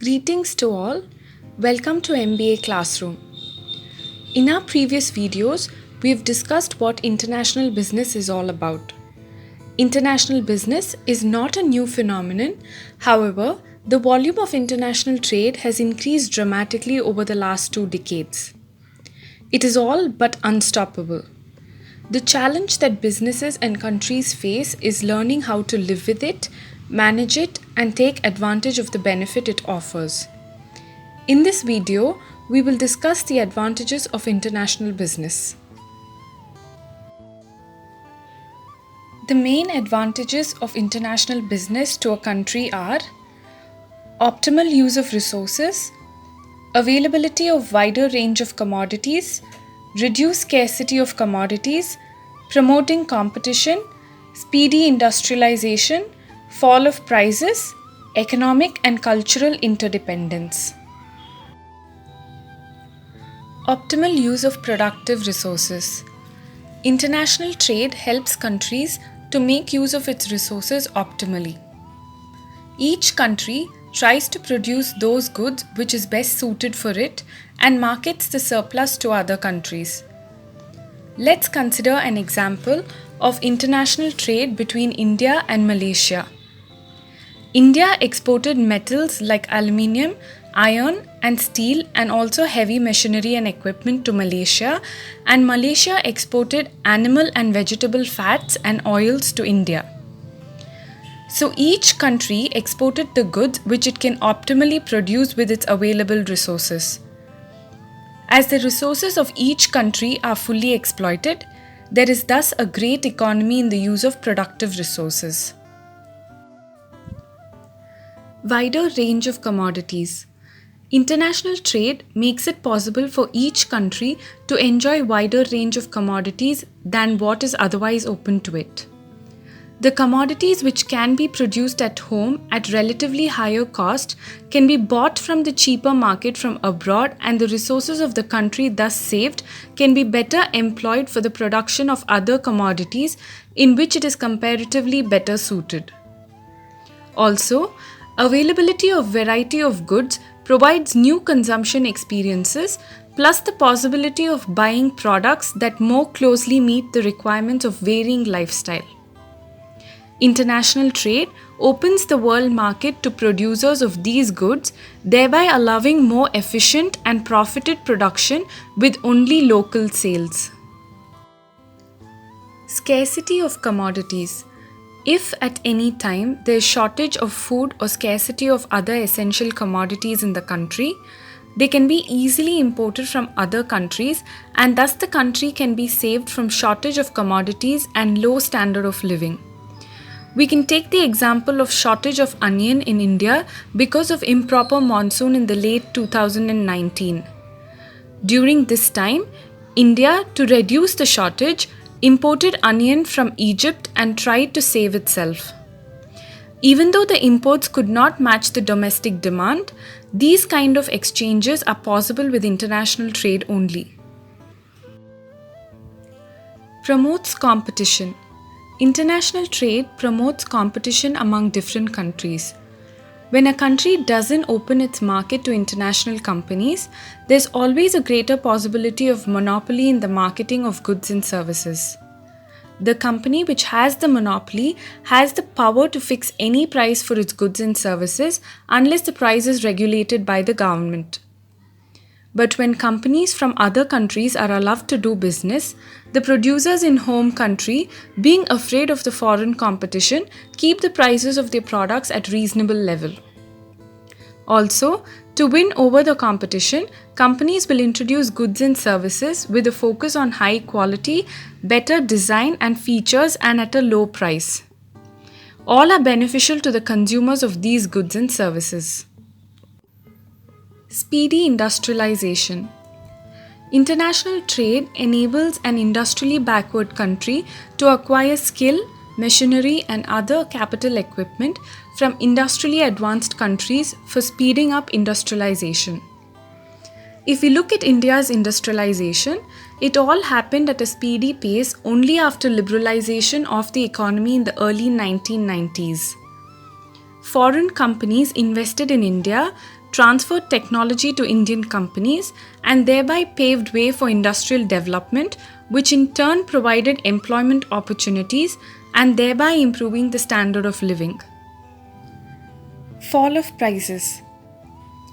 Greetings to all. Welcome to MBA Classroom. In our previous videos, we've discussed what international business is all about. International business is not a new phenomenon. However, the volume of international trade has increased dramatically over the last 2 decades. It is all but unstoppable. The challenge that businesses and countries face is learning how to live with it, manage it, and take advantage of the benefit it offers. In this video, we will discuss the advantages of international business. The main advantages of international business to a country are optimal use of resources, availability of wider range of commodities, reduced scarcity of commodities, promoting competition, speedy industrialization, fall of prices, economic and cultural interdependence. Optimal use of productive resources. International trade helps countries to make use of its resources optimally. Each country tries to produce those goods which is best suited for it and markets the surplus to other countries. Let's consider an example of international trade between India and Malaysia. India exported metals like aluminium, iron and steel and also heavy machinery and equipment to Malaysia, and Malaysia exported animal and vegetable fats and oils to India. So each country exported the goods which it can optimally produce with its available resources. As the resources of each country are fully exploited, there is thus a great economy in the use of productive resources. Wider range of commodities. International trade makes it possible for each country to enjoy wider range of commodities than what is otherwise open to it. The commodities which can be produced at home at relatively higher cost can be bought from the cheaper market from abroad, and the resources of the country thus saved can be better employed for the production of other commodities in which it is comparatively better suited. Also, availability of variety of goods provides new consumption experiences, plus the possibility of buying products that more closely meet the requirements of varying lifestyle. International trade opens the world market to producers of these goods, thereby allowing more efficient and profited production with only local sales. Scarcity of commodities. If at any time there is shortage of food or scarcity of other essential commodities in the country, they can be easily imported from other countries, and thus the country can be saved from shortage of commodities and low standard of living. We can take the example of shortage of onion in India because of improper monsoon in the late 2019. During this time, India, to reduce the shortage, imported onion from Egypt and tried to save itself. Even though the imports could not match the domestic demand, these kind of exchanges are possible with international trade only. Promotes competition. International trade promotes competition among different countries. When a country doesn't open its market to international companies, there's always a greater possibility of monopoly in the marketing of goods and services. The company which has the monopoly has the power to fix any price for its goods and services unless the price is regulated by the government. But when companies from other countries are allowed to do business, the producers in home country, being afraid of the foreign competition, keep the prices of their products at reasonable level. Also, to win over the competition, companies will introduce goods and services with a focus on high quality, better design and features, and at a low price. All are beneficial to the consumers of these goods and services. Speedy industrialization. International trade enables an industrially backward country to acquire skill, machinery and other capital equipment from industrially advanced countries for speeding up industrialization. If we look at India's industrialization, it all happened at a speedy pace only after liberalization of the economy in the early 1990s. Foreign companies invested in India transferred technology to Indian companies, and thereby paved way for industrial development, which in turn provided employment opportunities and thereby improving the standard of living. Fall of prices.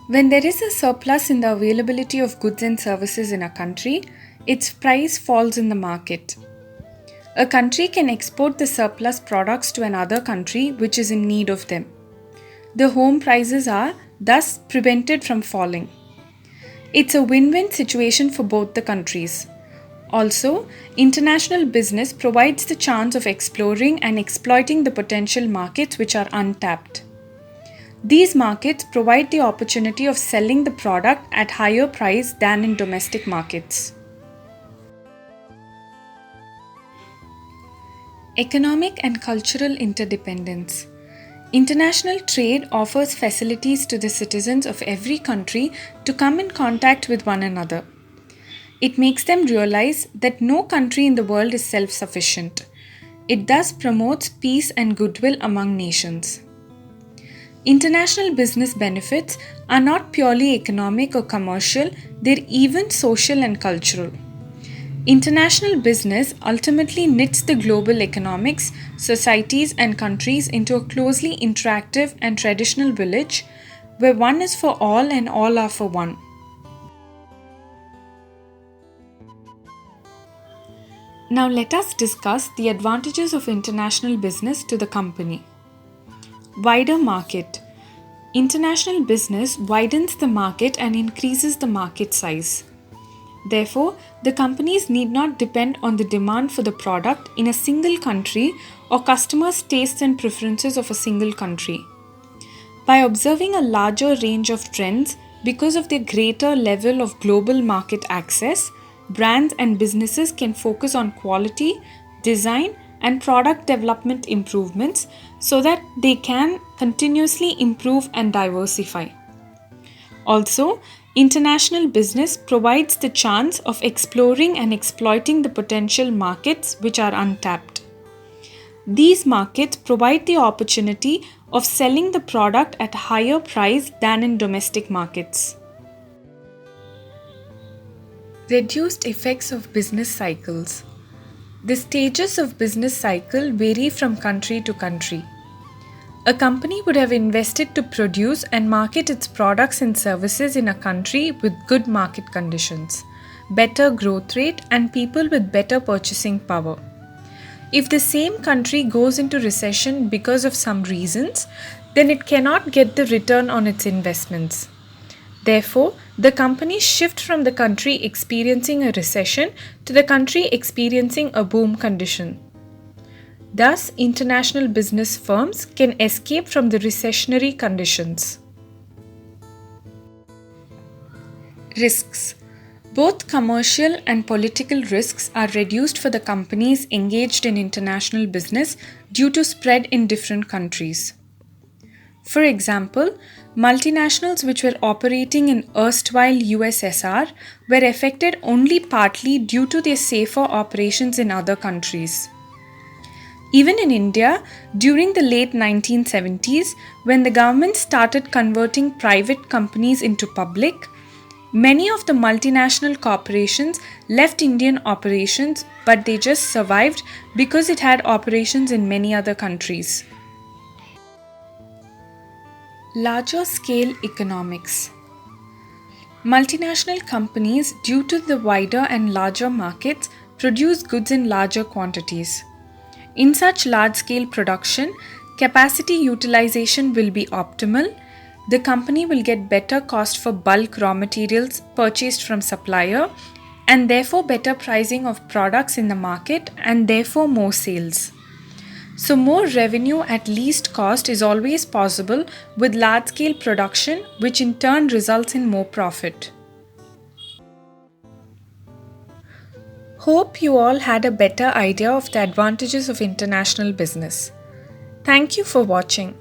When there is a surplus in the availability of goods and services in a country, its price falls in the market. A country can export the surplus products to another country which is in need of them. The home prices are thus prevented from falling. It's a win-win situation for both the countries. Also, international business provides the chance of exploring and exploiting the potential markets which are untapped. These markets provide the opportunity of selling the product at higher price than in domestic markets. Economic and cultural interdependence. International trade offers facilities to the citizens of every country to come in contact with one another. It makes them realize that no country in the world is self-sufficient. It thus promotes peace and goodwill among nations. International business benefits are not purely economic or commercial, they're even social and cultural. International business ultimately knits the global economics, societies, and countries into a closely interactive and traditional village where one is for all and all are for one. Now let us discuss the advantages of international business to the company. Wider market. International business widens the market and increases the market size. Therefore, the companies need not depend on the demand for the product in a single country or customers' tastes and preferences of a single country. By observing a larger range of trends because of their greater level of global market access, brands and businesses can focus on quality, design, and product development improvements so that they can continuously improve and diversify. Also, international business provides the chance of exploring and exploiting the potential markets which are untapped. These markets provide the opportunity of selling the product at higher price than in domestic markets. Reduced effects of business cycles. The stages of business cycle vary from country to country. A company would have invested to produce and market its products and services in a country with good market conditions, better growth rate, and people with better purchasing power. If the same country goes into recession because of some reasons, then it cannot get the return on its investments. Therefore, the companies shift from the country experiencing a recession to the country experiencing a boom condition. Thus, international business firms can escape from the recessionary conditions. Risks. Both commercial and political risks are reduced for the companies engaged in international business due to spread in different countries. For example, multinationals which were operating in erstwhile USSR were affected only partly due to their safer operations in other countries. Even in India, during the late 1970s, when the government started converting private companies into public, many of the multinational corporations left Indian operations, but they just survived because it had operations in many other countries. Larger scale economics. Multinational companies, due to the wider and larger markets, produce goods in larger quantities. In such large-scale production, capacity utilization will be optimal. The company will get better cost for bulk raw materials purchased from supplier and therefore better pricing of products in the market and therefore more sales. So more revenue at least cost is always possible with large-scale production, which in turn results in more profit. Hope you all had a better idea of the advantages of international business. Thank you for watching.